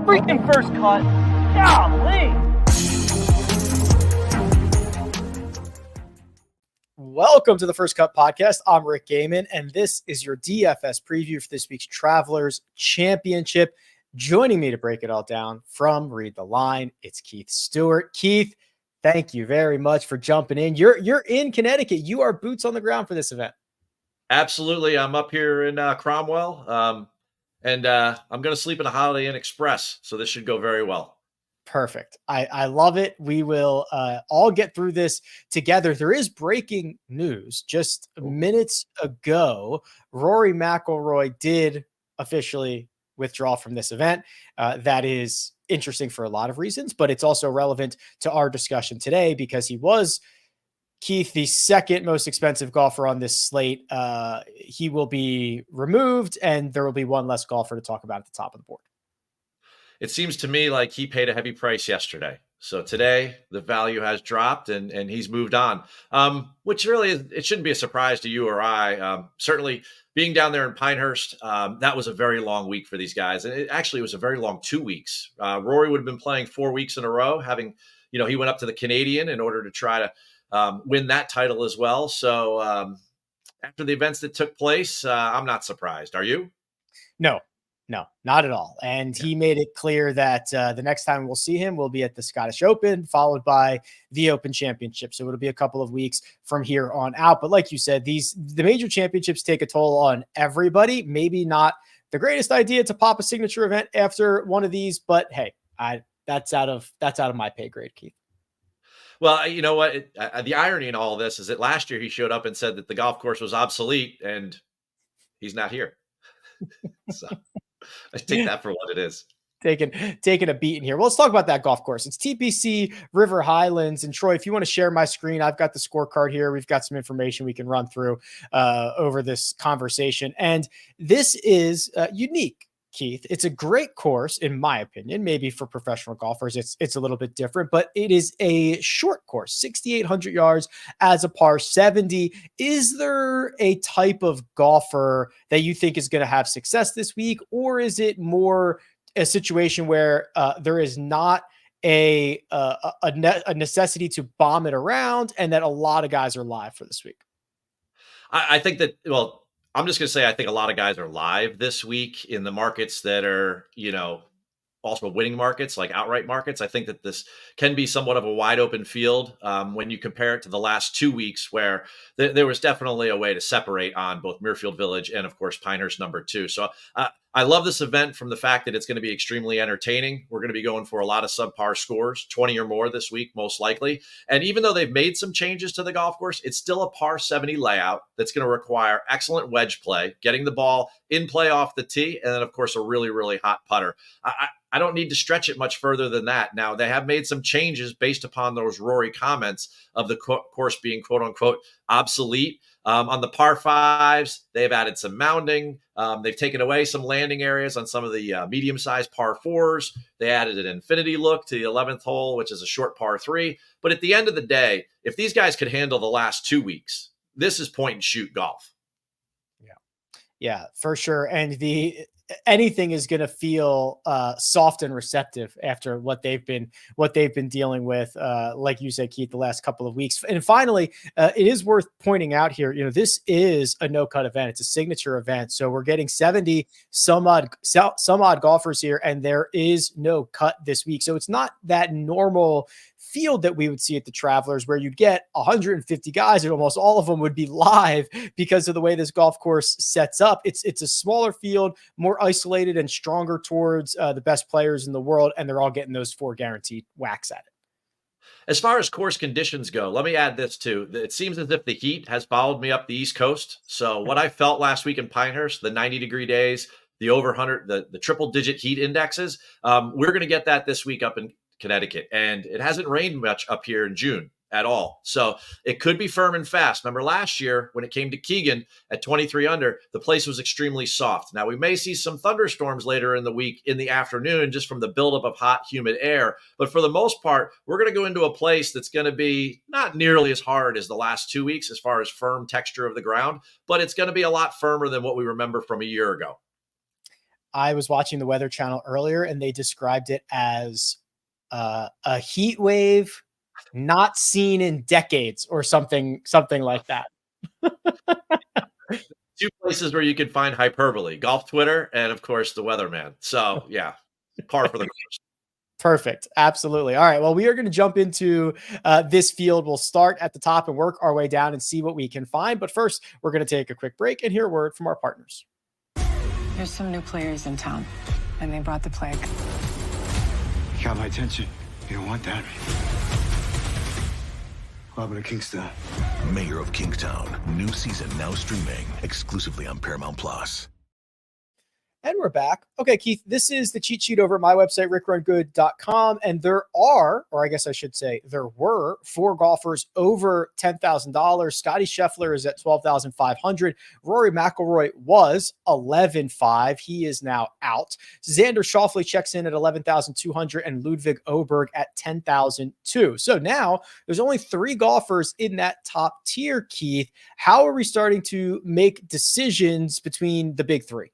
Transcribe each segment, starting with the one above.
freaking first cut. Golly. Welcome to the First Cut Podcast. I'm Rick Gehman, and this is your DFS preview for this week's Travelers Championship. Joining me to break it all down from Read the Line, it's Keith Stewart. Keith, thank you very much for jumping in. You're in Connecticut. You are boots on the ground for this event. Absolutely. I'm up here in Cromwell, and I'm going to sleep in a Holiday Inn Express, so this should go very well. Perfect. I love it. We will all get through this together. There is breaking news. Just minutes ago, Rory McIlroy did officially withdraw from this event. That is interesting for a lot of reasons, but it's also relevant to our discussion today because he was, Keith, the second most expensive golfer on this slate. He will be removed, and there will be one less golfer to talk about at the top of the board. It seems to me like he paid a heavy price yesterday. So today the value has dropped and he's moved on, which really is, it shouldn't be a surprise to you or I. Certainly being down there in Pinehurst, that was a very long week for these guys. And it actually was a very long 2 weeks. Rory would have been playing 4 weeks in a row, having, he went up to the Canadian in order to try to win that title as well. So after the events that took place, I'm not surprised. Are you? No, not at all. And he made it clear that the next time we'll see him will be at the Scottish Open, followed by the Open Championship. So it'll be a couple of weeks from here on out. But like you said, the major championships take a toll on everybody. Maybe not the greatest idea to pop a signature event after one of these, but hey, that's out of my pay grade, Keith. Well, you know what? The irony in all of this is that last year he showed up and said that the golf course was obsolete, and he's not here. So I take that for what it is. Taking a beating here. Well, let's talk about that golf course. It's TPC River Highlands. And Troy, if you want to share my screen, I've got the scorecard here. We've got some information we can run through over this conversation. And this is unique, Keith. It's a great course, in my opinion. Maybe for professional golfers, it's a little bit different, but it is a short course, 6,800 yards as a par 70. Is there a type of golfer that you think is going to have success this week, or is it more a situation where there is not a necessity to bomb it around, and that a lot of guys are live for this week? I think that, well, I'm just going to say I think a lot of guys are live this week in the markets that are, also winning markets, like outright markets. I think that this can be somewhat of a wide open field when you compare it to the last 2 weeks, where there was definitely a way to separate on both Muirfield Village and, of course, Pinehurst number 2. So I love this event from the fact that it's going to be extremely entertaining. We're going to be going for a lot of subpar scores, 20 or more this week, most likely. And even though they've made some changes to the golf course, it's still a par 70 layout that's going to require excellent wedge play, getting the ball in play off the tee, and then, of course, a really, really hot putter. I don't need to stretch it much further than that. Now, they have made some changes based upon those Rory comments of the course being, quote unquote, obsolete. On the par fives, they've added some mounding. They've taken away some landing areas on some of the medium-sized par fours. They added an infinity look to the 11th hole, which is a short par 3. But at the end of the day, if these guys could handle the last 2 weeks, this is point and shoot golf. Yeah, for sure. And anything is going to feel soft and receptive after what they've been dealing with, like you said, Keith, the last couple of weeks. And finally, it is worth pointing out here, this is a no-cut event. It's a signature event. So we're getting 70 some odd golfers here, and there is no cut this week. So it's not that normal field that we would see at the Travelers, where you'd get 150 guys and almost all of them would be live because of the way this golf course sets up. It's a smaller field, more isolated and stronger towards the best players in the world, and they're all getting those 4 guaranteed whacks at it. As far as course conditions go, let me add this too. It seems as if the heat has followed me up the East Coast. So what I felt last week in Pinehurst, the 90-degree days, the over 100, the triple-digit heat indexes, we're going to get that this week up in Connecticut. And it hasn't rained much up here in June at all. So it could be firm and fast. Remember last year when it came to Keegan at 23 under, the place was extremely soft. Now we may see some thunderstorms later in the week in the afternoon, just from the buildup of hot, humid air. But for the most part, we're going to go into a place that's going to be not nearly as hard as the last 2 weeks as far as firm texture of the ground, but it's going to be a lot firmer than what we remember from a year ago. I was watching the Weather Channel earlier, and they described it as a heat wave not seen in decades, or something like that. Two places where you can find hyperbole: golf Twitter and, of course, the weatherman. So yeah, par for the course. Perfect. Absolutely. All right. Well, we are going to jump into this field. We'll start at the top and work our way down and see what we can find. But first, we're going to take a quick break and hear a word from our partners. There's some new players in town, and they brought the plague. You got my attention. You don't want that. Welcome to Kingstown. Mayor of Kingstown. New season now streaming exclusively on Paramount Plus. And we're back. Okay, Keith, this is the cheat sheet over at my website, rickrungood.com. And there are, or I guess I should say, there were 4 golfers over $10,000. Scotty Scheffler is at $12,500. Rory McIlroy was $11,500. He is now out. Xander Schauffele checks in at $11,200 and Ludwig Oberg at $10,002. So now there's only 3 golfers in that top tier, Keith. How are we starting to make decisions between the big 3?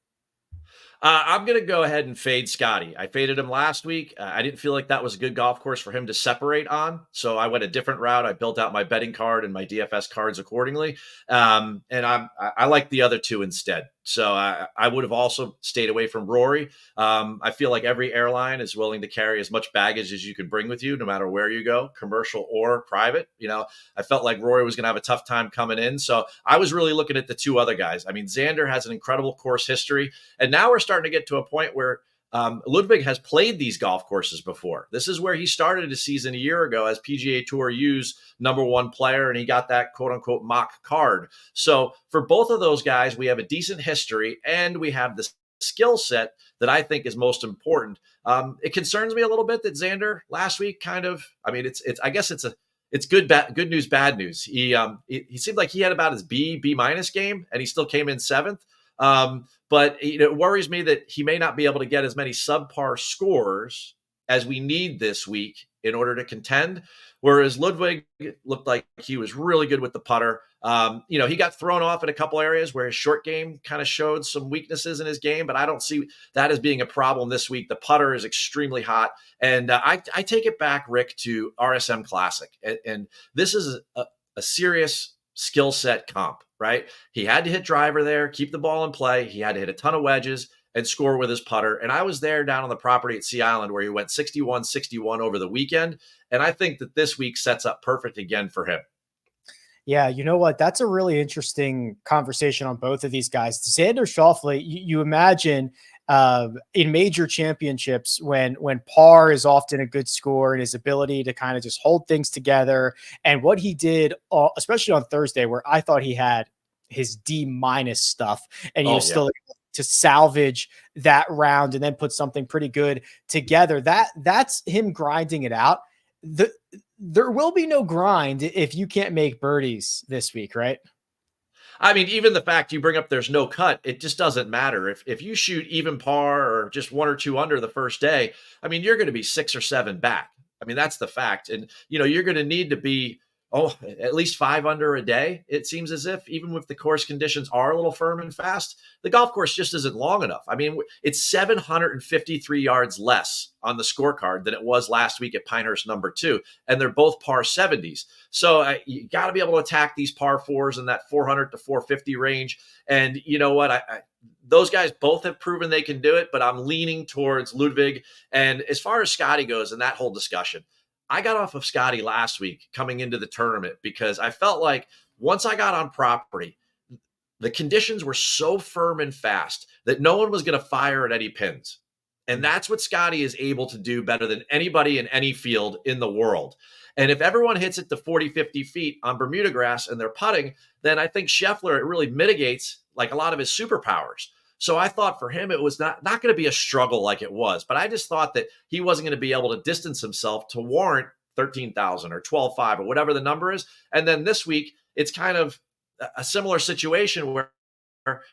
I'm going to go ahead and fade Scotty. I faded him last week. I didn't feel like that was a good golf course for him to separate on. So I went a different route. I built out my betting card and my DFS cards accordingly. And I like the other 2 instead. So I would have also stayed away from Rory. I feel like every airline is willing to carry as much baggage as you can bring with you, no matter where you go, commercial or private. I felt like Rory was going to have a tough time coming in. So I was really looking at the 2 other guys. I mean, Xander has an incredible course history. And now we're starting to get to a point where Ludwig has played these golf courses before. This is where he started his season a year ago as PGA Tour U's #1 player, and he got that quote-unquote mock card. So for both of those guys, we have a decent history, and we have the skill set that I think is most important. It concerns me a little bit that Xander last week it's good news, bad news. He seemed like he had about his B- game, and he still came in 7th. But it worries me that he may not be able to get as many subpar scores as we need this week in order to contend. Whereas Ludwig looked like he was really good with the putter. He got thrown off in a couple areas where his short game kind of showed some weaknesses in his game, but I don't see that as being a problem this week. The putter is extremely hot. And I take it back, Rick, to RSM Classic. And this is a serious skill set comp, right? He had to hit driver there, keep the ball in play. He had to hit a ton of wedges and score with his putter. And I was there down on the property at Sea Island where he went 61-61 over the weekend. And I think that this week sets up perfect again for him. Yeah, you know what? That's a really interesting conversation on both of these guys. Xander Schauffele, you imagine in major championships when par is often a good score, and his ability to kind of just hold things together, and what he did, especially on Thursday, where I thought he had his D- stuff, and he was still able to salvage that round and then put something pretty good together. That's him grinding it out. There will be no grind if you can't make birdies this week, right? I mean, even the fact you bring up there's no cut, it just doesn't matter. If you shoot even par or just 1 or 2 under the first day, I mean, you're going to be 6 or 7 back. I mean, that's the fact. And, you're going to need to be, at least 5 under a day. It seems as if, even if the course conditions are a little firm and fast, the golf course just isn't long enough. I mean, it's 753 yards less on the scorecard than it was last week at Pinehurst #2, and they're both par 70s. So you got to be able to attack these par 4s in that 400 to 450 range. And you know what? Those guys both have proven they can do it, but I'm leaning towards Ludwig. And as far as Scotty goes in that whole discussion, I got off of Scotty last week coming into the tournament because I felt like once I got on property, the conditions were so firm and fast that no one was going to fire at any pins. And that's what Scotty is able to do better than anybody in any field in the world. And if everyone hits it to 40, 50 feet on Bermuda grass and they're putting, then I think Scheffler, it really mitigates like a lot of his superpowers. So I thought for him, it was not going to be a struggle like it was, but I just thought that he wasn't going to be able to distance himself to warrant 13,000 or 12,500 or whatever the number is. And then this week, it's kind of a similar situation where,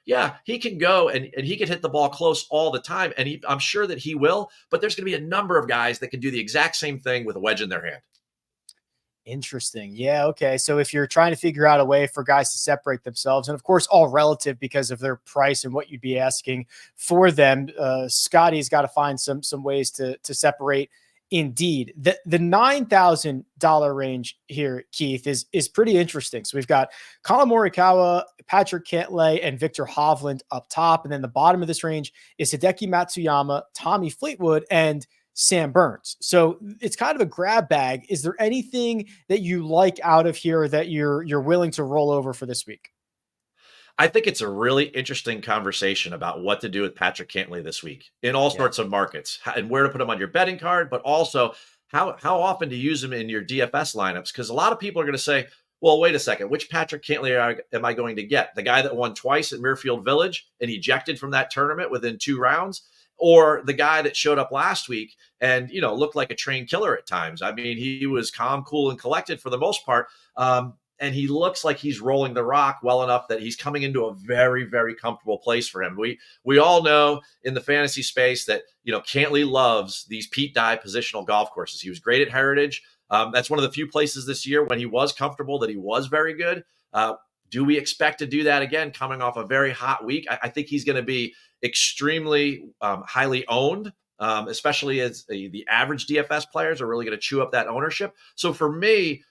yeah, he can go and he can hit the ball close all the time. And I'm sure that he will, but there's going to be a number of guys that can do the exact same thing with a wedge in their hand. Interesting. Yeah. Okay. So if you're trying to figure out a way for guys to separate themselves, and of course, all relative because of their price and what you'd be asking for them, Scotty's got to find some ways to separate. Indeed, the $9,000 range here, Keith, is pretty interesting. So we've got Colin Morikawa, Patrick Cantlay, and Victor Hovland up top, and then the bottom of this range is Hideki Matsuyama, Tommy Fleetwood, and Sam Burns. So it's kind of a grab bag. Is there anything that you like out of here that you're willing to roll over for this week? I think it's a really interesting conversation about what to do with Patrick Cantlay this week in all sorts of markets and where to put him on your betting card, but also how often to use him in your DFS lineups. Because a lot of people are going to say, well, wait a second, which Patrick Cantlay am I going to get? The guy that won twice at Muirfield Village and ejected from that tournament within 2 rounds? Or the guy that showed up last week and, looked like a train killer at times? I mean, he was calm, cool, and collected for the most part. And he looks like he's rolling the rock well enough that he's coming into a very, very comfortable place for him. We all know in the fantasy space that, Cantlay loves these Pete Dye positional golf courses. He was great at Heritage. That's one of the few places this year when he was comfortable that he was very good. Do we expect to do that again coming off a very hot week? I think he's going to be extremely highly owned, especially as the average DFS players are really going to chew up that ownership. So for me,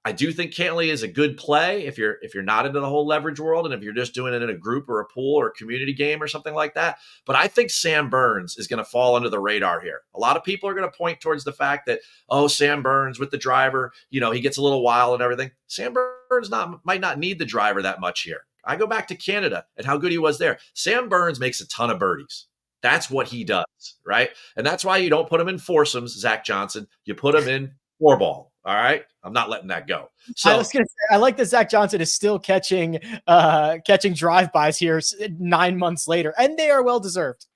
I do think Cantlay is a good play if you're not into the whole leverage world and if you're just doing it in a group or a pool or a community game or something like that. But I think Sam Burns is going to fall under the radar here. A lot of people are going to point towards the fact that, Sam Burns with the driver, he gets a little wild and everything. Sam Burns might not need the driver that much here. I go back to Canada and how good he was there. Sam Burns makes a ton of birdies. That's what he does, right? And that's why you don't put him in foursomes, Zach Johnson. You put him in 4-ball. All right. I'm not letting that go. So I was going to say, I like that Zach Johnson is still catching drive-bys here 9 months later, and they are well-deserved.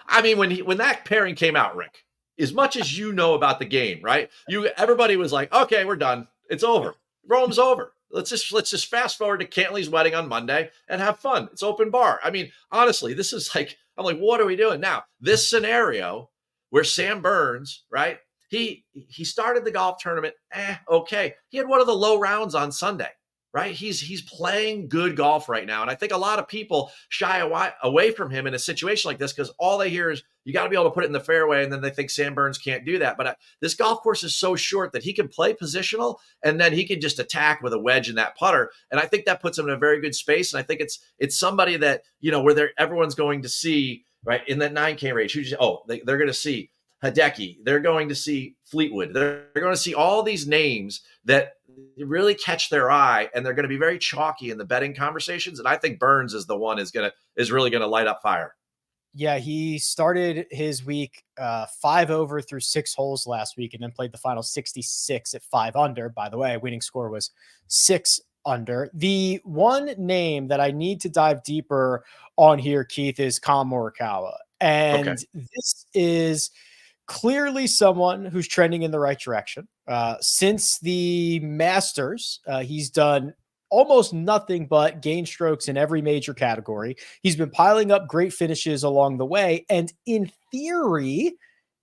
I mean, when that pairing came out, Rick, as much as you know about the game, right? Everybody was like, okay, we're done. It's over. Rome's over. Let's just fast forward to Cantlay's wedding on Monday and have fun. It's open bar. I mean, honestly, this is like, I'm like, what are we doing now? This scenario where Sam Burns, right? He started the golf tournament, okay. He had one of the low rounds on Sunday, right? He's playing good golf right now. And I think a lot of people shy away from him in a situation like this because all they hear is you got to be able to put it in the fairway, and then they think Sam Burns can't do that. But this golf course is so short that he can play positional, and then he can just attack with a wedge in that putter. And I think that puts him in a very good space. And I think it's somebody that, where everyone's going to see, right, in that 9K range, they're going to see Hideki, they're going to see Fleetwood, they're going to see all these names that really catch their eye, and they're going to be very chalky in the betting conversations. And I think Burns is the one is really going to light up fire. Yeah, he started his week 5 over through 6 holes last week, and then played the final 66 at 5 under. By the way, winning score was 6 under. The one name that I need to dive deeper on here, Keith, is Colin Morikawa, and this is clearly someone who's trending in the right direction. Since the Masters, he's done almost nothing but gain strokes in every major category. He's been piling up great finishes along the way. And in theory,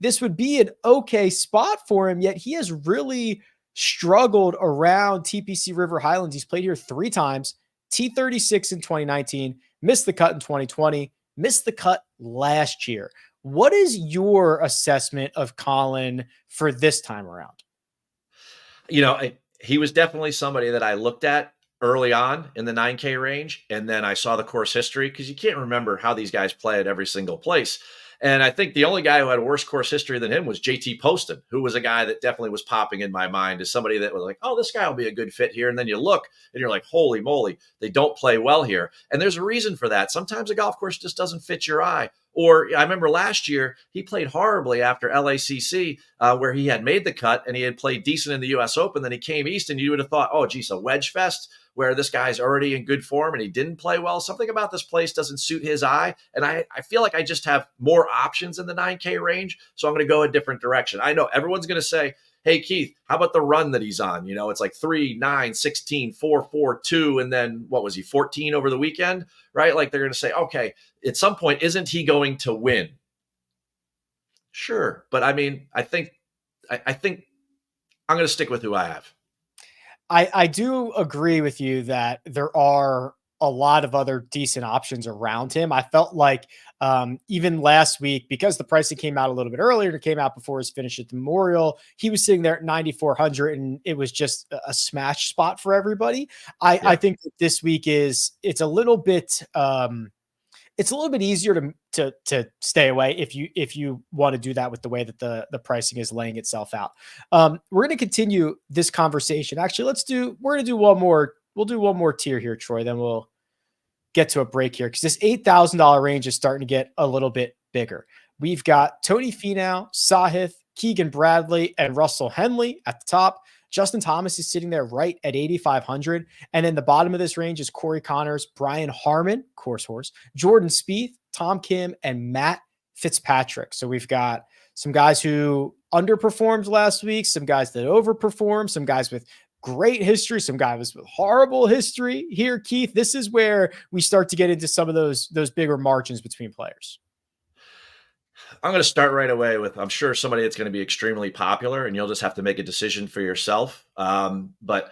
this would be an okay spot for him. Yet he has really struggled around TPC River Highlands. He's played here 3 times, T36 in 2019, missed the cut in 2020, missed the cut last year. What is your assessment of Colin for this time around? He was definitely somebody that I looked at early on in the 9K range. And then I saw the course history because you can't remember how these guys play at every single place. And I think the only guy who had a worse course history than him was JT Poston, who was a guy that definitely was popping in my mind as somebody that was like, oh, this guy will be a good fit here. And then you look and you're like, holy moly, they don't play well here. And there's a reason for that. Sometimes a golf course just doesn't fit your eye. Or I remember last year, he played horribly after LACC, where he had made the cut and he had played decent in the U.S. Open. Then he came east and you would have thought, oh, geez, a wedge fest where this guy's already in good form and he didn't play well. Something about this place doesn't suit his eye. And I feel like I just have more options in the 9K range. So I'm going to go a different direction. I know everyone's going to say, hey, Keith, how about the run that he's on? It's like 3, 9, 16, 4, 4, 2. And then what was he, 14 over the weekend, right? Like they're going to say, okay, at some point, isn't he going to win? Sure. But I mean, I think I'm I'm going to stick with who I have. I do agree with you that there are a lot of other decent options around him. I felt like even last week, because the pricing came out a little bit earlier, it came out before his finish at the Memorial, he was sitting there at 9,400 and it was just a smash spot for everybody. I think that this week it's a little bit easier to stay away if you want to do that with the way that the pricing is laying itself out. We're going to continue this conversation. Actually, we're going to do one more. We'll do one more tier here, Troy. Then we'll get to a break here because this $8,000 range is starting to get a little bit bigger. We've got Tony Finau, Sahith, Keegan Bradley, and Russell Henley at the top. Justin Thomas is sitting there right at 8,500. And then the bottom of this range is Corey Connors, Brian Harman, course horse, Jordan Spieth, Tom Kim, and Matt Fitzpatrick. So we've got some guys who underperformed last week, some guys that overperformed, some guys with great history, some guys with horrible history here. Keith, this is where we start to get into some of those bigger margins between players. I'm going to start right away with, I'm sure, somebody that's going to be extremely popular, and you'll just have to make a decision for yourself. But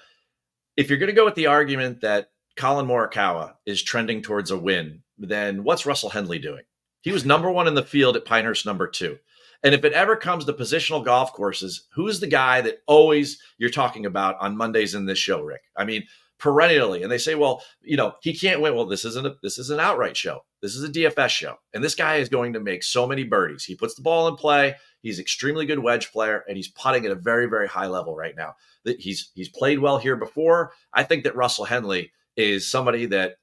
if you're going to go with the argument that Colin Morikawa is trending towards a win, then what's Russell Henley doing? He was number one in the field at Pinehurst, number two. And if it ever comes to positional golf courses, who's the guy that always you're talking about on Mondays in this show, Rick? I mean, perennially. And they say, well, he can't win. Well, this is an outright show. This is a DFS show. And this guy is going to make so many birdies. He puts the ball in play. He's an extremely good wedge player, and he's putting at a very, very high level right now. He's played well here before. I think that Russell Henley is somebody that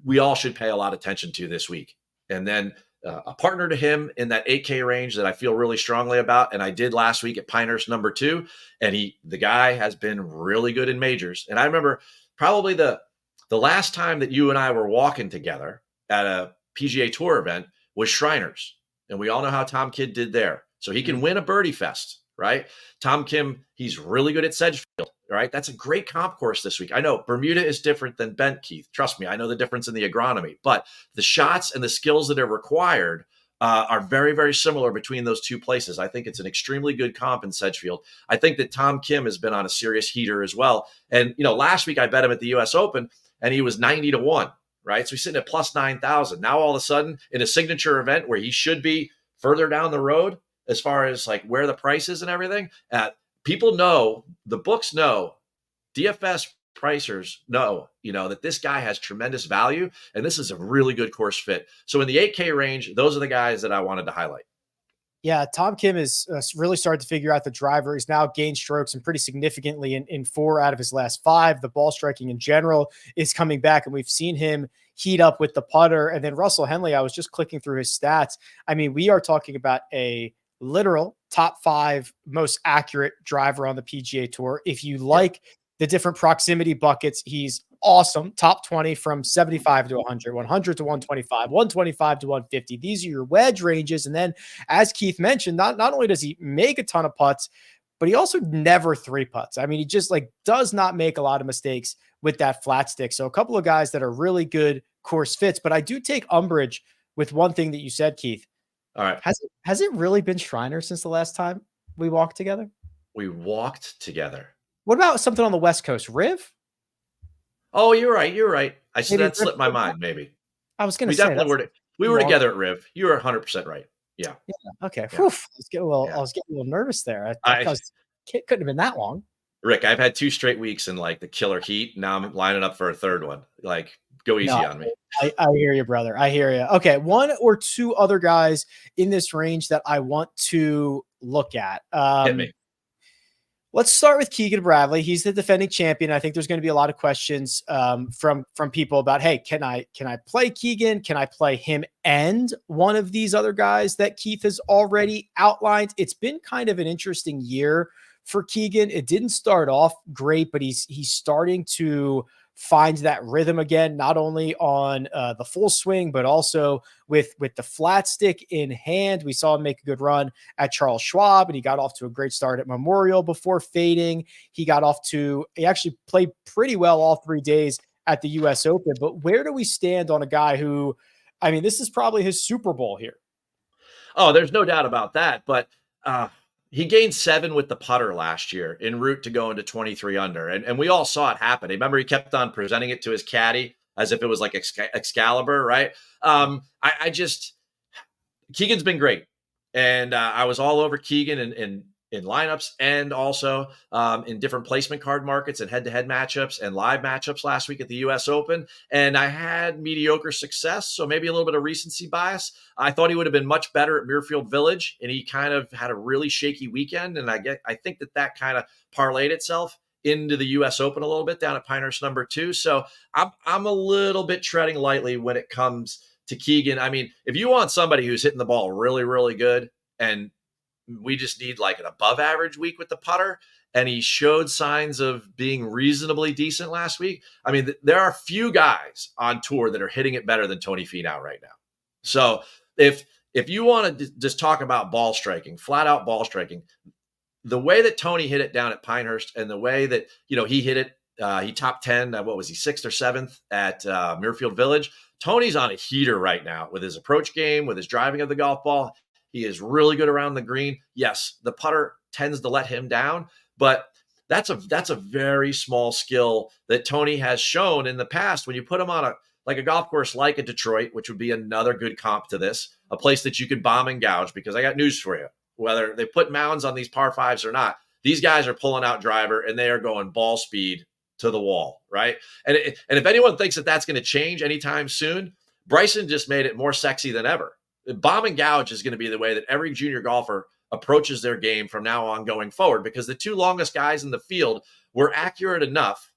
we all should pay a lot of attention to this week. And then a partner to him in that 8K range that I feel really strongly about, and I did last week at Pinehurst number two, and the guy has been really good in majors. And I remember probably the last time that you and I were walking together at a PGA Tour event was Shriners, and we all know how Tom Kidd did there. So he can win a birdie fest, right? Tom Kim, he's really good at Sedgefield, right? That's a great comp course this week. I know Bermuda is different than Bent, Keith. Trust me, I know the difference in the agronomy, but the shots and the skills that are required are very, very similar between those two places. I think it's an extremely good comp in Sedgefield. I think that Tom Kim has been on a serious heater as well. And, last week I bet him at the U.S. Open, and he was 90-1, right? So he's sitting at plus 9,000. Now all of a sudden, in a signature event where he should be further down the road as far as like where the price is and everything, people know, the books know, DFS pricers know, that this guy has tremendous value, and this is a really good course fit. So in the 8K range, those are the guys that I wanted to highlight. Yeah, Tom Kim is really started to figure out the driver. He's now gained strokes and pretty significantly in 4 out of his last 5. The ball striking in general is coming back, and we've seen him heat up with the putter. And then Russell Henley, I was just clicking through his stats. I mean, we are talking about a literal top 5 most accurate driver on the PGA Tour. If you like the different proximity buckets, he's awesome. Top 20 from 75 to 100, 100 to 125, 125 to 150. These are your wedge ranges. And then, as Keith mentioned, not only does he make a ton of putts, but he also never 3 putts. I mean, he just does not make a lot of mistakes with that flat stick. So a couple of guys that are really good course fits, but I do take umbrage with one thing that you said, Keith. All right. Has it really been Shriners since the last time we walked together? We walked together. What about something on the West Coast? Riv? Oh, you're right. I said that slipped my mind, maybe. I was going to say we were together at Riv. You were 100% right. Yeah. Okay. Yeah. Whew. I was getting a little nervous there. I couldn't have been that long. Rick, I've had 2 straight weeks in the killer heat. Now I'm lining up for a third one. Go easy on me. I hear you, brother. I hear you. Okay. 1 or 2 other guys in this range that I want to look at. Hit me. Let's start with Keegan Bradley. He's the defending champion. I think there's going to be a lot of questions from people about, hey, can I play Keegan? Can I play him and one of these other guys that Keith has already outlined? It's been kind of an interesting year for Keegan. It didn't start off great, but he's starting to find that rhythm again, not only on the full swing, but also with the flat stick in hand. We saw him make a good run at Charles Schwab, and he got off to a great start at Memorial before fading. He actually played pretty well all 3 days at the U.S. Open. But where do we stand on a guy who, I mean, this is probably his Super Bowl here? Oh, there's no doubt about that. But, he gained 7 with the putter last year en route to going to 23 under. And we all saw it happen. Remember, he kept on presenting it to his caddy as if it was like Excalibur, right? I just, Keegan's been great. And I was all over Keegan in lineups and also in different placement card markets and head-to-head matchups and live matchups last week at the U.S. Open. And I had mediocre success, so maybe a little bit of recency bias. I thought he would have been much better at Muirfield Village, and he kind of had a really shaky weekend. And I think that kind of parlayed itself into the U.S. Open a little bit down at Pinehurst #2. So I'm a little bit treading lightly when it comes to Keegan. I mean, if you want somebody who's hitting the ball really, really good, and we just need like an above average week with the putter, and he showed signs of being reasonably decent last week. I mean, there are few guys on tour that are hitting it better than Tony Finau right now. So if you want to just talk about ball striking, flat out ball striking, the way that Tony hit it down at Pinehurst and the way that, he hit it, he top 10, what was he, 6th or 7th at Muirfield Village. Tony's on a heater right now with his approach game, with his driving of the golf ball. He is really good around the green. Yes, the putter tends to let him down, but that's a very small skill that Tony has shown in the past. When you put him on a golf course like a Detroit, which would be another good comp to this, a place that you could bomb and gouge, because I got news for you. Whether they put mounds on these par fives or not, these guys are pulling out driver and they are going ball speed to the wall, right? And if anyone thinks that that's going to change anytime soon, Bryson just made it more sexy than ever. Bomb and gouge is going to be the way that every junior golfer approaches their game from now on going forward, because the 2 longest guys in the field were accurate enough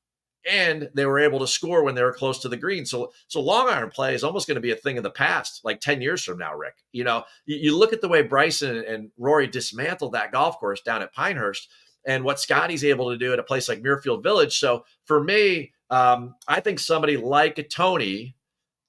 and they were able to score when they were close to the green. So long iron play is almost going to be a thing of the past, like 10 years from now, Rick. You look at the way Bryson and Rory dismantled that golf course down at Pinehurst and what Scotty's able to do at a place like Muirfield Village. So for me, I think somebody like a Tony,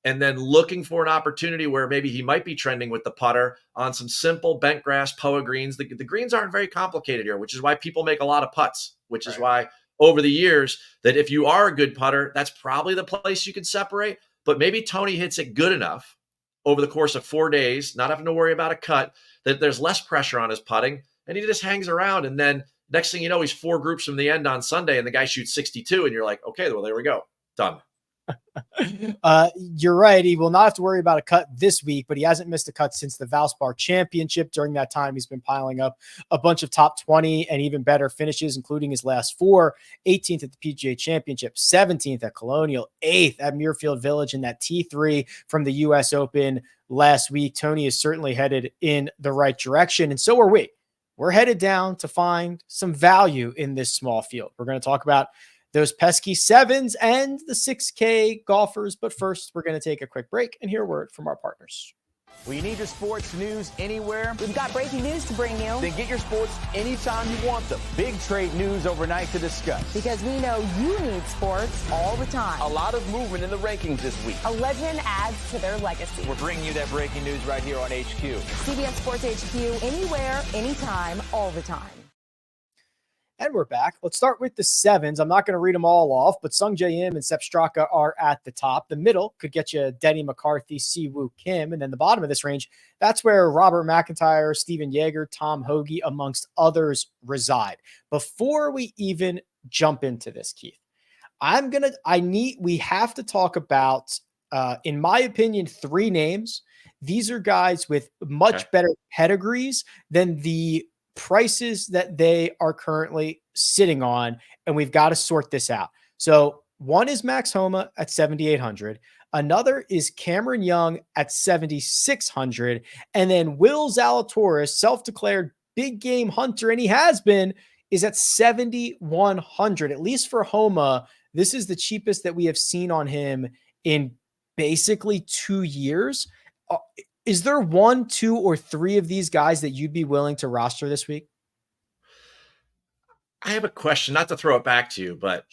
and then looking for an opportunity where maybe he might be trending with the putter on some simple bent grass POA greens. The greens aren't very complicated here, which is why people make a lot of putts, which is why over the years that if you are a good putter, that's probably the place you can separate. But maybe Tony hits it good enough over the course of 4 days, not having to worry about a cut, that there's less pressure on his putting, and he just hangs around. And then next thing you know, he's 4 groups from the end on Sunday, and the guy shoots 62, and you're like, okay, well, there we go. Done. You're right. He will not have to worry about a cut this week, but he hasn't missed a cut since the Valspar Championship. During that time, he's been piling up a bunch of top 20 and even better finishes, including his last 4: 18th at the PGA Championship, 17th at Colonial, 8th at Muirfield Village, and that T3 from the U.S. Open last week. Tony is certainly headed in the right direction, and so are we. We're headed down to find some value in this small field. We're going to talk about those pesky 7s and the 6K golfers. But first, we're going to take a quick break and hear a word from our partners. Well, you need your sports news anywhere? We've got breaking news to bring you. Then get your sports anytime you want them. Big trade news overnight to discuss. Because we know you need sports all the time. A lot of movement in the rankings this week. A legend adds to their legacy. We're bringing you that breaking news right here on HQ. CBS Sports HQ, anywhere, anytime, all the time. And we're back. Let's start with the 7s. I'm not going to read them all off, but Sung Jae Im and Sepp Straka are at the top. The middle could get you Denny McCarthy, Siwoo Kim. And then the bottom of this range, that's where Robert McIntyre, Steven Yeager, Tom Hoagie, amongst others, reside. Before we even jump into this, Keith, we have to talk about, in my opinion, 3 names. These are guys with much better pedigrees than the prices that they are currently sitting on, and we've got to sort this out. So one is Max Homa at 7,800. Another is Cameron Young at 7,600. And then Will Zalatoris, self-declared big game hunter, and he has been, is at 7,100. At least for Homa, this is the cheapest that we have seen on him in basically 2 years. Is there 1, 2, or 3 of these guys that you'd be willing to roster this week? I have a question, not to throw it back to you, but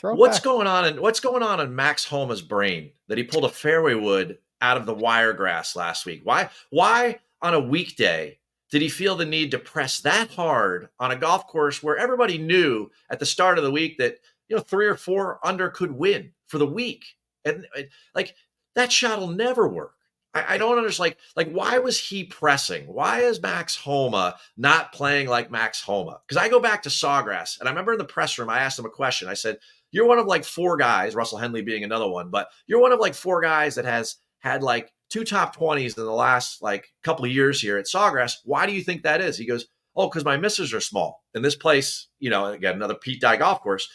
what's going on in Max Homa's brain that he pulled a fairway wood out of the wiregrass last week? Why on a weekday did he feel the need to press that hard on a golf course where everybody knew at the start of the week that 3 or 4 under could win for the week? And like, that shot will never work. I don't understand. Like, why was he pressing? Why is Max Homa not playing like Max Homa? Because I go back to Sawgrass, and I remember in the press room, I asked him a question. I said, you're one of like 4 guys, Russell Henley being another one, but you're one of like 4 guys that has had like 2 top 20s in the last like couple of years here at Sawgrass. Why do you think that is? He goes, oh, because my misses are small. In this place, again, another Pete Dye golf course,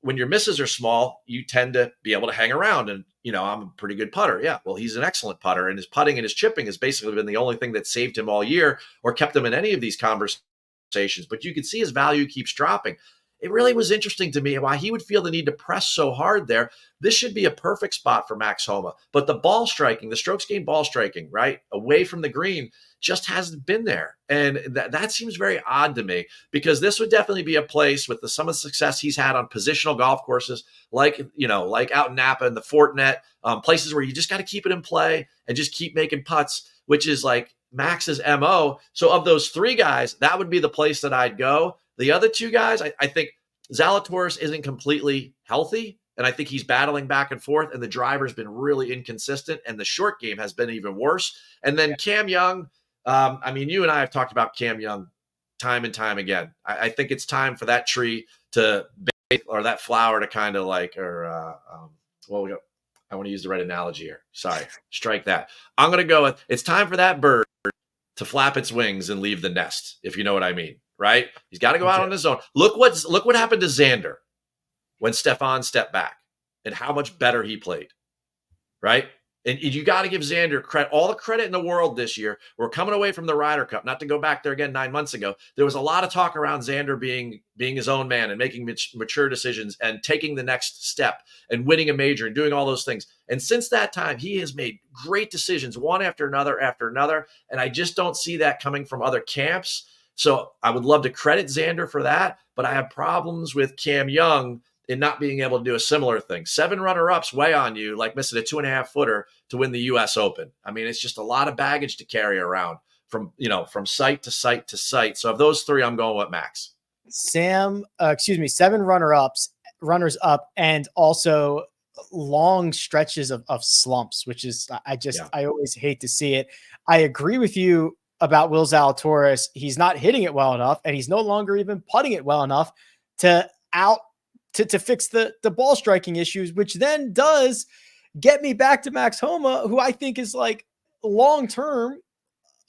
when your misses are small, you tend to be able to hang around. And, I'm a pretty good putter. Yeah, well, he's an excellent putter. And his putting and his chipping has basically been the only thing that saved him all year or kept him in any of these conversations. But you can see his value keeps dropping. It really was interesting to me why he would feel the need to press so hard there. This should be a perfect spot for Max Homa. But the ball striking, the strokes gained ball striking, right, away from the green, just hasn't been there. And that seems very odd to me, because this would definitely be a place with some of the success he's had on positional golf courses, like out in Napa and the Fortinet, places where you just got to keep it in play and just keep making putts, which is like Max's MO. So of those 3 guys, that would be the place that I'd go. The other 2 guys, I think Zalatoris isn't completely healthy, and I think he's battling back and forth, and the driver's been really inconsistent, and the short game has been even worse. And then Cam Young, you and I have talked about Cam Young time and time again. I think it's time for that tree to bathe, or that flower to kind of like, I want to use the right analogy here. Sorry, strike that. I'm going to go with, it's time for that bird to flap its wings and leave the nest, if you know what I mean. Right? He's got to go out on his own. Look what happened to Xander when Stefan stepped back and how much better he played. Right? And you got to give Xander credit, all the credit in the world this year. We're coming away from the Ryder Cup, not to go back there again 9 months ago. There was a lot of talk around Xander being his own man and making mature decisions and taking the next step and winning a major and doing all those things. And since that time, he has made great decisions, one after another. And I just don't see that coming from other camps. So I would love to credit Xander for that, but I have problems with Cam Young in not being able to do a similar thing. 7 runner-ups weigh on you, like missing a 2.5-footer to win the U.S. Open. I mean, it's just a lot of baggage to carry around from site to site to site. So of those 3, I'm going with Max. 7 runners up, and also long stretches of slumps, which is, I always hate to see it. I agree with you about Will Zalatoris. He's not hitting it well enough, and he's no longer even putting it well enough to fix the ball striking issues, which then does get me back to Max Homa, who I think is like long-term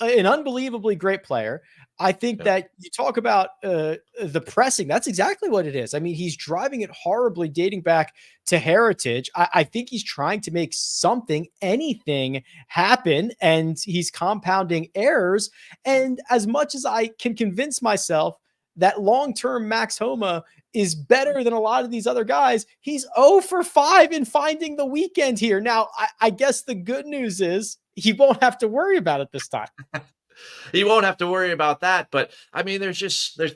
an unbelievably great player. I think that you talk about the pressing. That's exactly what it is. I mean, he's driving it horribly dating back to Heritage. I think he's trying to make anything happen, and he's compounding errors. And as much as I can convince myself that long-term Max Homa is better than a lot of these other guys, he's 0 for 5 in finding the weekend here. Now, I guess the good news is he won't have to worry about it this time. He won't have to worry about that. But I mean,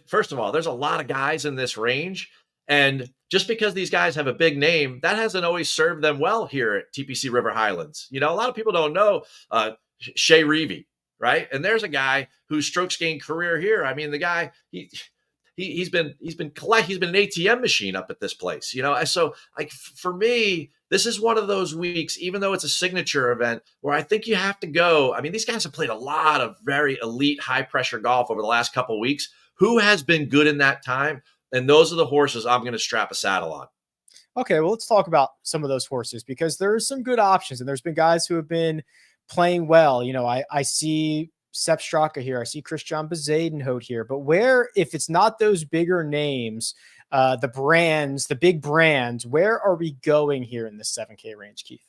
first of all, there's a lot of guys in this range. And just because these guys have a big name, that hasn't always served them well here at TPC River Highlands. A lot of people don't know Shea Reevy, right? And there's a guy whose strokes gained career here. I mean, the guy, he's been an ATM machine up at this place, So like for me, this is one of those weeks, even though it's a signature event, where I think you have to go. I mean, these guys have played a lot of very elite, high pressure golf over the last couple of weeks. Who has been good in that time? And those are the horses I'm going to strap a saddle on. Okay, well, let's talk about some of those horses, because there are some good options, and there's been guys who have been playing well. I see Sepp Straka here. I see Christian Bezuidenhout here. But where, if it's not those bigger names, the big brands, where are we going here in the 7K range, Keith?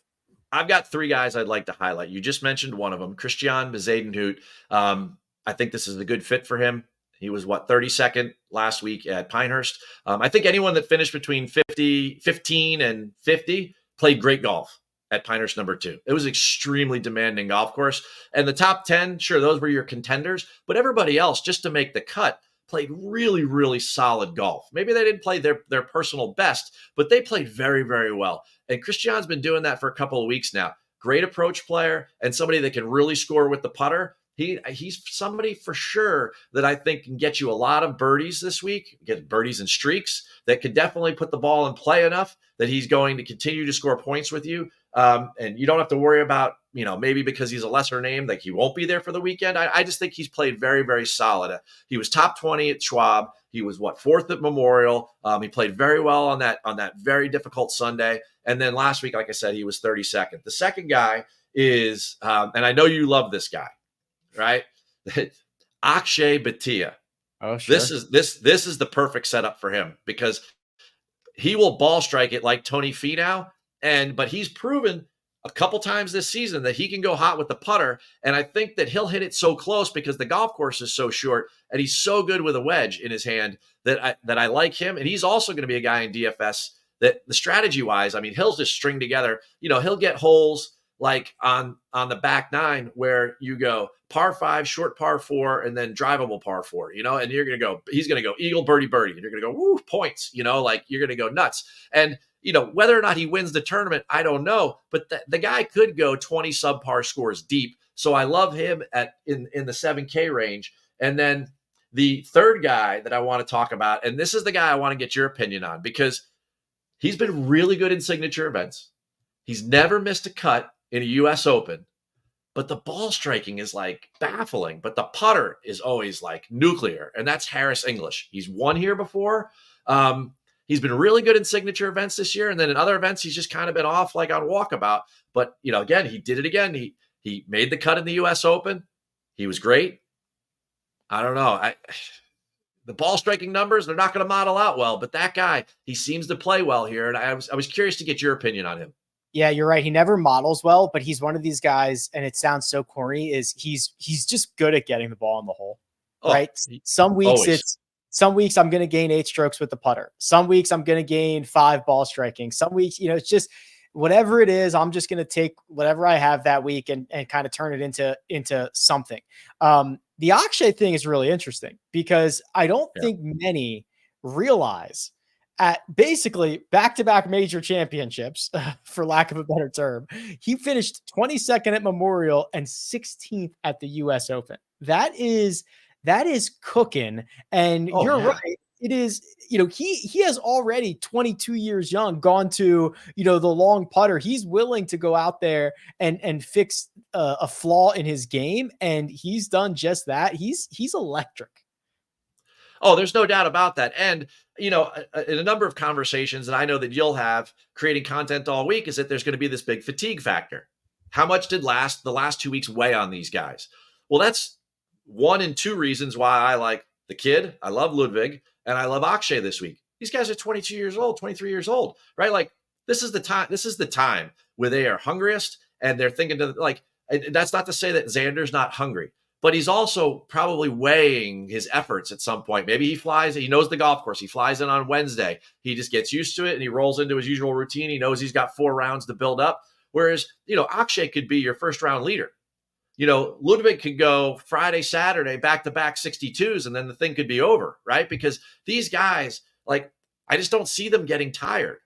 I've got 3 guys I'd like to highlight. You just mentioned one of them, Christian Bezuidenhout. I think this is a good fit for him. He was 32nd last week at Pinehurst. I think anyone that finished between 15 and 50 played great golf at Pinehurst number 2. It was extremely demanding golf course. And the top 10, sure, those were your contenders, but everybody else, just to make the cut, played really, really solid golf. Maybe they didn't play their personal best, but they played very, very well. And Christian's been doing that for a couple of weeks now. Great approach player and somebody that can really score with the putter. He's somebody for sure that I think can get you a lot of birdies this week, get birdies and streaks that could definitely put the ball in play enough that he's going to continue to score points with you. And you don't have to worry about, maybe because he's a lesser name, like he won't be there for the weekend. I just think he's played very, very solid. He was top 20 at Schwab. He was fourth at Memorial. He played very well on that very difficult Sunday. And then last week, like I said, he was 32nd. The second guy is, and I know you love this guy, right? Akshay Bhatia. Oh, sure. This is the perfect setup for him because he will ball strike it like Tony Finau, but he's proven a couple times this season that he can go hot with the putter, and I think that he'll hit it so close because the golf course is so short, and he's so good with a wedge in his hand that I like him. And he's also going to be a guy in DFS that the strategy wise, I mean, he'll just string together. He'll get holes like on the back nine where you go par 5, short par 4, and then drivable par 4, and he's going to go eagle, birdie, birdie. And you're going to go, woo, points, like you're going to go nuts. And, whether or not he wins the tournament, I don't know, but the guy could go 20 subpar scores deep. So I love him in the 7K range. And then the third guy that I want to talk about, and this is the guy I want to get your opinion on because he's been really good in signature events. He's never missed a cut in a U.S. Open, but the ball striking is like baffling, but the putter is always like nuclear, and that's Harris English. He's won here before. He's been really good in signature events this year, and then in other events, he's just kind of been off like on walkabout. But, again, he did it again. He made the cut in the U.S. Open. He was great. I don't know. The ball striking numbers, they're not going to model out well, but that guy, he seems to play well here, and I was curious to get your opinion on him. Yeah, you're right. He never models well, but he's one of these guys, and it sounds so corny, is he's just good at getting the ball in the hole, right? Some weeks I'm going to gain 8 strokes with the putter. Some weeks I'm going to gain 5 ball striking. Some weeks, it's just whatever it is, I'm just going to take whatever I have that week and kind of turn it into something. The Akshay thing is really interesting because I don't think many realize at basically back-to-back major championships, for lack of a better term, he finished 22nd at Memorial and 16th at the U.S. Open. That is cooking. And you're right. It is, he has already 22 years young gone to, the long putter. He's willing to go out there and fix a flaw in his game. And he's done just that. He's electric. Oh, there's no doubt about that. And, in a number of conversations that I know that you'll have creating content all week is that there's going to be this big fatigue factor. How much did the last 2 weeks weigh on these guys? Well, that's 1 and 2 reasons why I like the kid. I love Ludwig and I love Akshay this week. These guys are 22 years old, 23 years old, right? Like this is the time where they are hungriest and they're thinking that's not to say that Xander's not hungry, but he's also probably weighing his efforts at some point. Maybe he knows the golf course. He flies in on Wednesday. He just gets used to it and he rolls into his usual routine. He knows he's got 4 rounds to build up. Whereas, Akshay could be your first round leader. Ludwig could go Friday, Saturday, back-to-back 62s, and then the thing could be over, right? Because these guys, I just don't see them getting tired,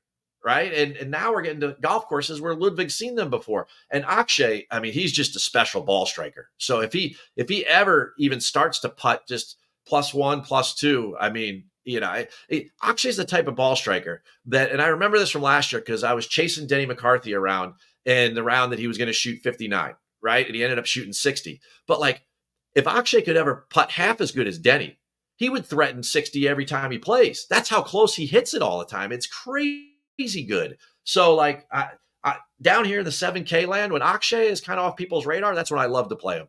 right? And now we're getting to golf courses where Ludwig's seen them before. And Akshay, I mean, he's just a special ball striker. So if he ever even starts to putt just +1, +2, I mean, Akshay's the type of ball striker that, and I remember this from last year because I was chasing Denny McCarthy around in the round that he was going to shoot 59. Right. And he ended up shooting 60. But if Akshay could ever putt half as good as Denny, he would threaten 60 every time he plays. That's how close he hits it all the time. It's crazy good. So down here in the 7K land, when Akshay is kind of off people's radar, that's when I love to play him.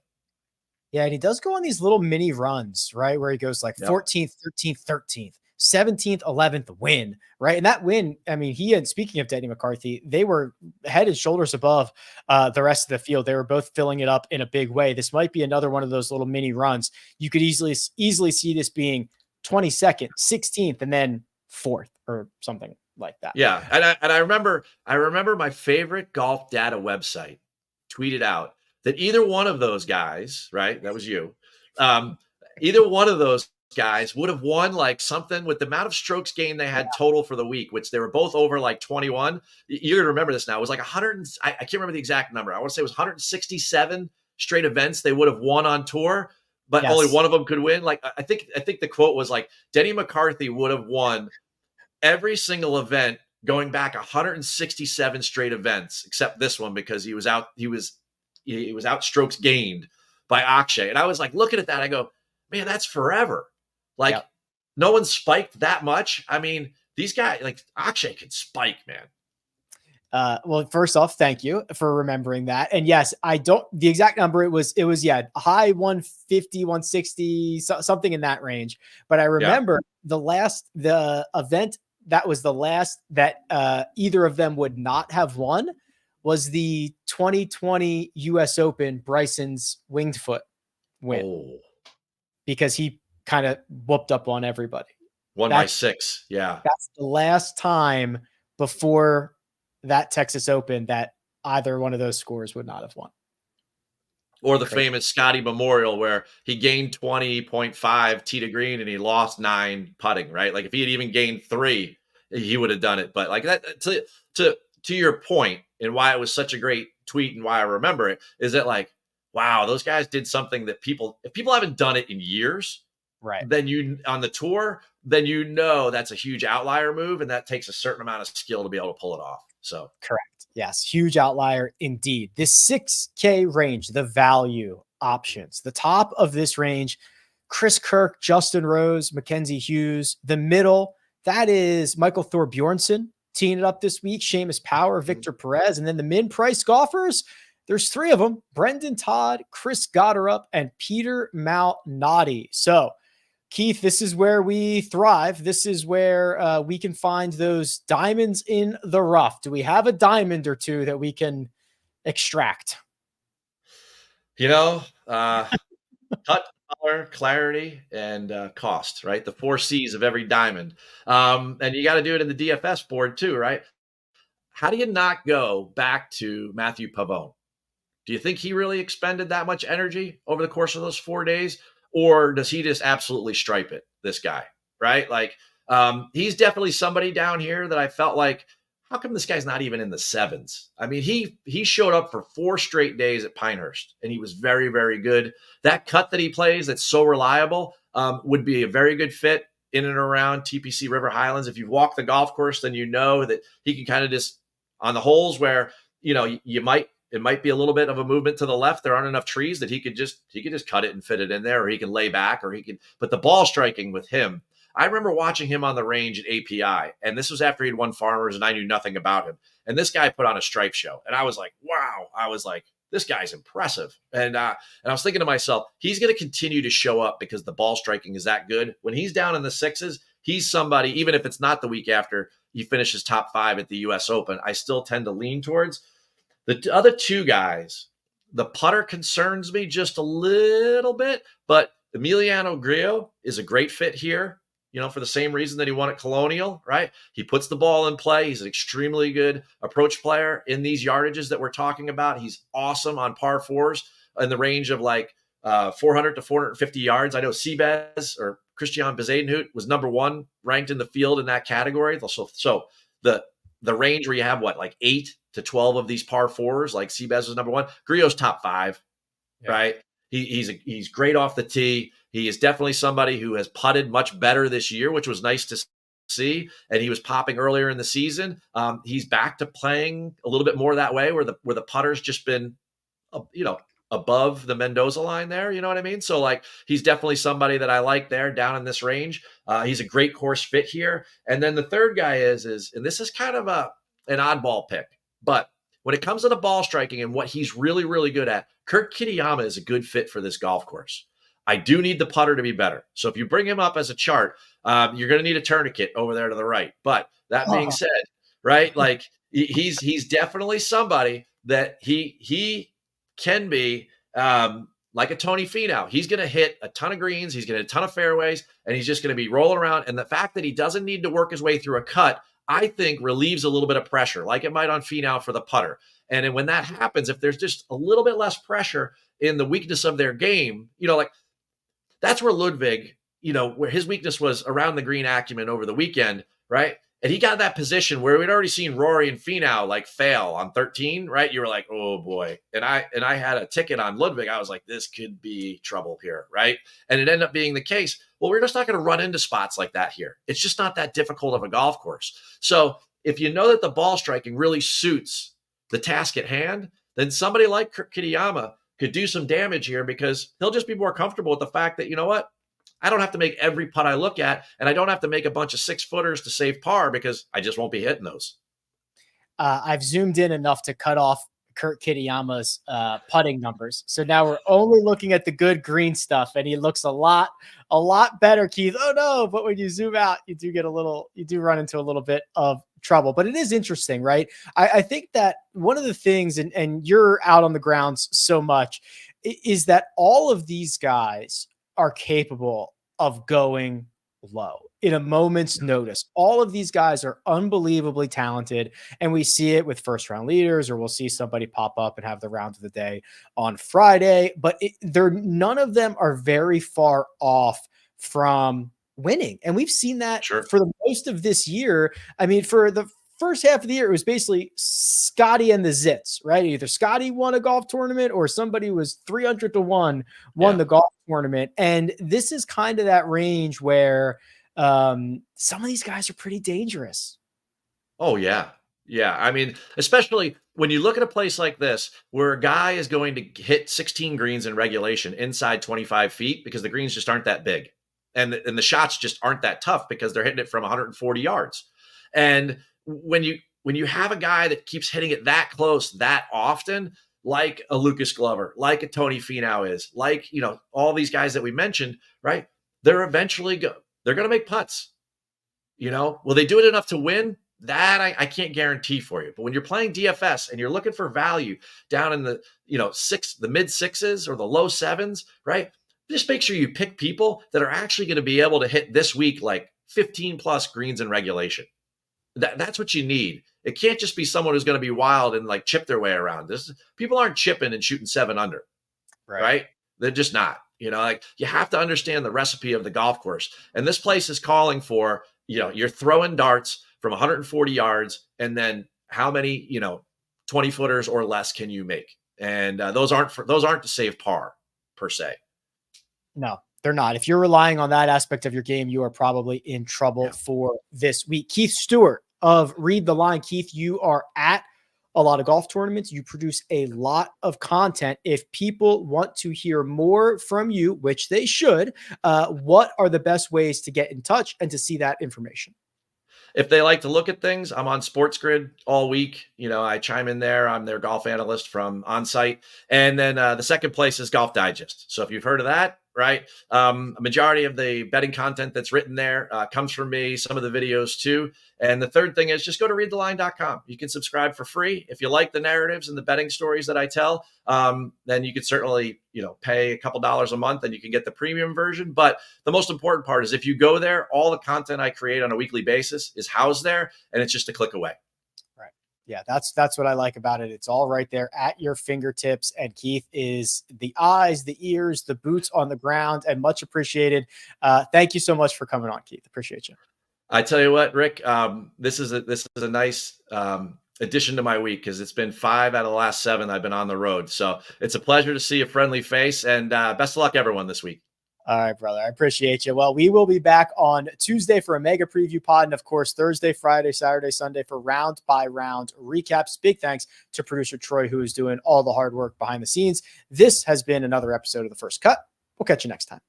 Yeah. And he does go on these little mini runs, right? Where he goes 14th, 13th, 13th. 17th, 11th win, right? And that win, I mean, speaking of Denny McCarthy, they were head and shoulders above the rest of the field. They were both filling it up in a big way. This might be another one of those little mini runs. You could easily see this being 22nd, 16th, and then 4th or something like that. Yeah. And I remember my favorite golf data website tweeted out that either one of those guys, right? That was you. Either one of those guys would have won something with the amount of strokes gained they had total for the week, which they were both over 21. You're going to remember this now. It was 100. I can't remember the exact number. I want to say it was 167 straight events they would have won on tour, but only one of them could win. Like I think the quote was like Denny McCarthy would have won every single event going back 167 straight events, except this one because he was out strokes gained by Akshay. And I was like looking at that, I go, man, that's forever. Like no one spiked that much. I mean, these guys like Akshay can spike, man. Well, first off, thank you for remembering that. And yes, the exact number, it was high 150, 160, something in that range. But I remember the event that was the last that either of them would not have won was the 2020 US Open, Bryson's winged foot win, because he kind of whooped up on everybody. Won by 6. Yeah. That's the last time before that Texas Open that either one of those scores would not have won. Or the famous Scotty Memorial where he gained 20.5 tee to green and he lost 9 putting, right? Like if he had even gained 3, he would have done it. But like that, to your point and why it was such a great tweet and why I remember it is that like, wow, those guys did something that if people haven't done it in years, right? Then on the tour, then that's a huge outlier move. And that takes a certain amount of skill to be able to pull it off. So correct. Yes. Huge outlier indeed. This 6K range, the value options, the top of this range, Chris Kirk, Justin Rose, Mackenzie Hughes. The middle, that is Michael Thorbjornsen teeing it up this week, Seamus Power, Victor Perez. And then the min price golfers, there's 3 of them, Brendan Todd, Chris Gotterup, and Peter Malnati. So Keith, this is where we thrive. This is where we can find those diamonds in the rough. Do we have a diamond or two that we can extract? Cut, color, clarity, and cost, right? The 4 C's of every diamond. And you got to do it in the DFS board too, right? How do you not go back to Matthew Pavone? Do you think he really expended that much energy over the course of those 4 days? Or does he just absolutely stripe it, this guy, right? Like, he's definitely somebody down here that I felt like, how come this guy's not even in the 7s? I mean, he showed up for 4 straight days at Pinehurst, and he was very, very good. That cut that he plays that's so reliable would be a very good fit in and around TPC River Highlands. If you've walked the golf course, then you know that he can kind of just, on the holes where, it might be a little bit of a movement to the left. There aren't enough trees that he could just cut it and fit it in there, or he can lay back, but the ball striking with him, I remember watching him on the range at API, and this was after he'd won Farmers and I knew nothing about him. And this guy put on a stripe show, and I was like, wow. I was like, this guy's impressive. And I was thinking to myself, he's going to continue to show up because the ball striking is that good. When he's down in the 6s, he's somebody, even if it's not the week after he finishes top 5 at the US Open, I still tend to lean towards. The other 2 guys, the putter concerns me just a little bit, but Emiliano Grillo is a great fit here, for the same reason that he won at Colonial, right? He puts the ball in play. He's an extremely good approach player in these yardages that we're talking about. He's awesome on par 4s in the range of like 400 to 450 yards. I know Seabez or Christian Bezadenhout was number 1 ranked in the field in that category. So the range where you have like 8 to 12 of these par 4s, like Seabez was number 1. Grillo's top 5, right? He's great off the tee. He is definitely somebody who has putted much better this year, which was nice to see. And he was popping earlier in the season. He's back to playing a little bit more that way, where the putter's just been, above the Mendoza line there. You know what I mean? So like, he's definitely somebody that I like there down in this range. He's a great course fit here. And then the third guy is, and this is kind of an oddball pick, but when it comes to the ball striking and what he's really, really good at, Kurt Kitayama is a good fit for this golf course. I do need the putter to be better. So if you bring him up as a chart, you're going to need a tourniquet over there to the right. But that being said, right, like he's definitely somebody that he can be like a Tony Finau. He's going to hit a ton of greens. He's going to hit a ton of fairways, and he's just going to be rolling around. And the fact that he doesn't need to work his way through a cut, I think relieves a little bit of pressure, like it might on Finau for the putter. And when that happens, if there's just a little bit less pressure in the weakness of their game, like that's where Ludwig, where his weakness was around the green acumen over the weekend, right? And he got in that position where we'd already seen Rory and Finau like fail on 13, right? You were like, oh boy. And I had a ticket on Ludwig. I was like, this could be trouble here, right? And it ended up being the case. Well, we're just not going to run into spots like that here. It's just not that difficult of a golf course. So if you know that the ball striking really suits the task at hand, then somebody like Kitayama could do some damage here because he'll just be more comfortable with the fact that, you know what? I don't have to make every putt I look at, and I don't have to make a bunch of 6-footers to save par because I just won't be hitting those. I've zoomed in enough to cut off Kurt Kitayama's putting numbers. So now we're only looking at the good green stuff, and he looks a lot better, Keith. Oh no, but when you zoom out, you do run into a little bit of trouble. But it is interesting, right? I think that one of the things, and you're out on the grounds so much, is that all of these guys are capable of going low in a moment's notice. All of these guys are unbelievably talented, and we see it with first round leaders, or we'll see somebody pop up and have the round of the day on Friday, but none of them are very far off from winning. And we've seen that for the most of this year. I mean, for the first half of the year, it was basically Scotty and the Zits, right? Either Scotty won a golf tournament or somebody was 300-1 won the golf tournament. And this is kind of that range where some of these guys are pretty dangerous. Oh, yeah. Yeah. I mean, especially when you look at a place like this where a guy is going to hit 16 greens in regulation inside 25 feet because the greens just aren't that big. And the shots just aren't that tough because they're hitting it from 140 yards. And when you have a guy that keeps hitting it that close that often, like a Lucas Glover, like a Tony Finau is, like, you know, all these guys that we mentioned, right? They're eventually they're going to make putts. You know, will they do it enough to win? That I can't guarantee for you. But when you're playing DFS and you're looking for value down in the, you know, the mid 6s or the low 7s, right? Just make sure you pick people that are actually going to be able to hit this week like 15 plus greens in regulation. That's what you need. It can't just be someone who's going to be wild and like chip their way around. People aren't chipping and shooting 7 under, right? They're just not. You know, like you have to understand the recipe of the golf course. And this place is calling for, you know, you're throwing darts from 140 yards, and then how many, you know, 20-footers or less can you make? And those aren't to save par per se. No, they're not. If you're relying on that aspect of your game, you are probably in trouble for this week. Keith Stewart of Read the Line. Keith, you are at a lot of golf tournaments. You produce a lot of content. If people want to hear more from you, which they should, what are the best ways to get in touch and to see that information? If they like to look at things, I'm on Sports Grid all week. You know, I chime in there. I'm their golf analyst from On-Site. And then the second place is Golf Digest. So if you've heard of that, right? A majority of the betting content that's written there comes from me, some of the videos too. And the third thing is just go to readtheline.com. You can subscribe for free. If you like the narratives and the betting stories that I tell, then you could certainly, you know, pay a couple dollars a month and you can get the premium version. But the most important part is if you go there, all the content I create on a weekly basis is housed there, and it's just a click away. Yeah, that's what I like about it. It's all right there at your fingertips. And Keith is the eyes, the ears, the boots on the ground, and much appreciated. Thank you so much for coming on, Keith. Appreciate you. I tell you what, Rick, this is a nice addition to my week because it's been 5 out of the last 7 I've been on the road. So it's a pleasure to see a friendly face, and best of luck, everyone, this week. All right, brother. I appreciate you. Well, we will be back on Tuesday for a mega preview pod. And of course, Thursday, Friday, Saturday, Sunday for round by round recaps. Big thanks to producer Troy, who is doing all the hard work behind the scenes. This has been another episode of The First Cut. We'll catch you next time.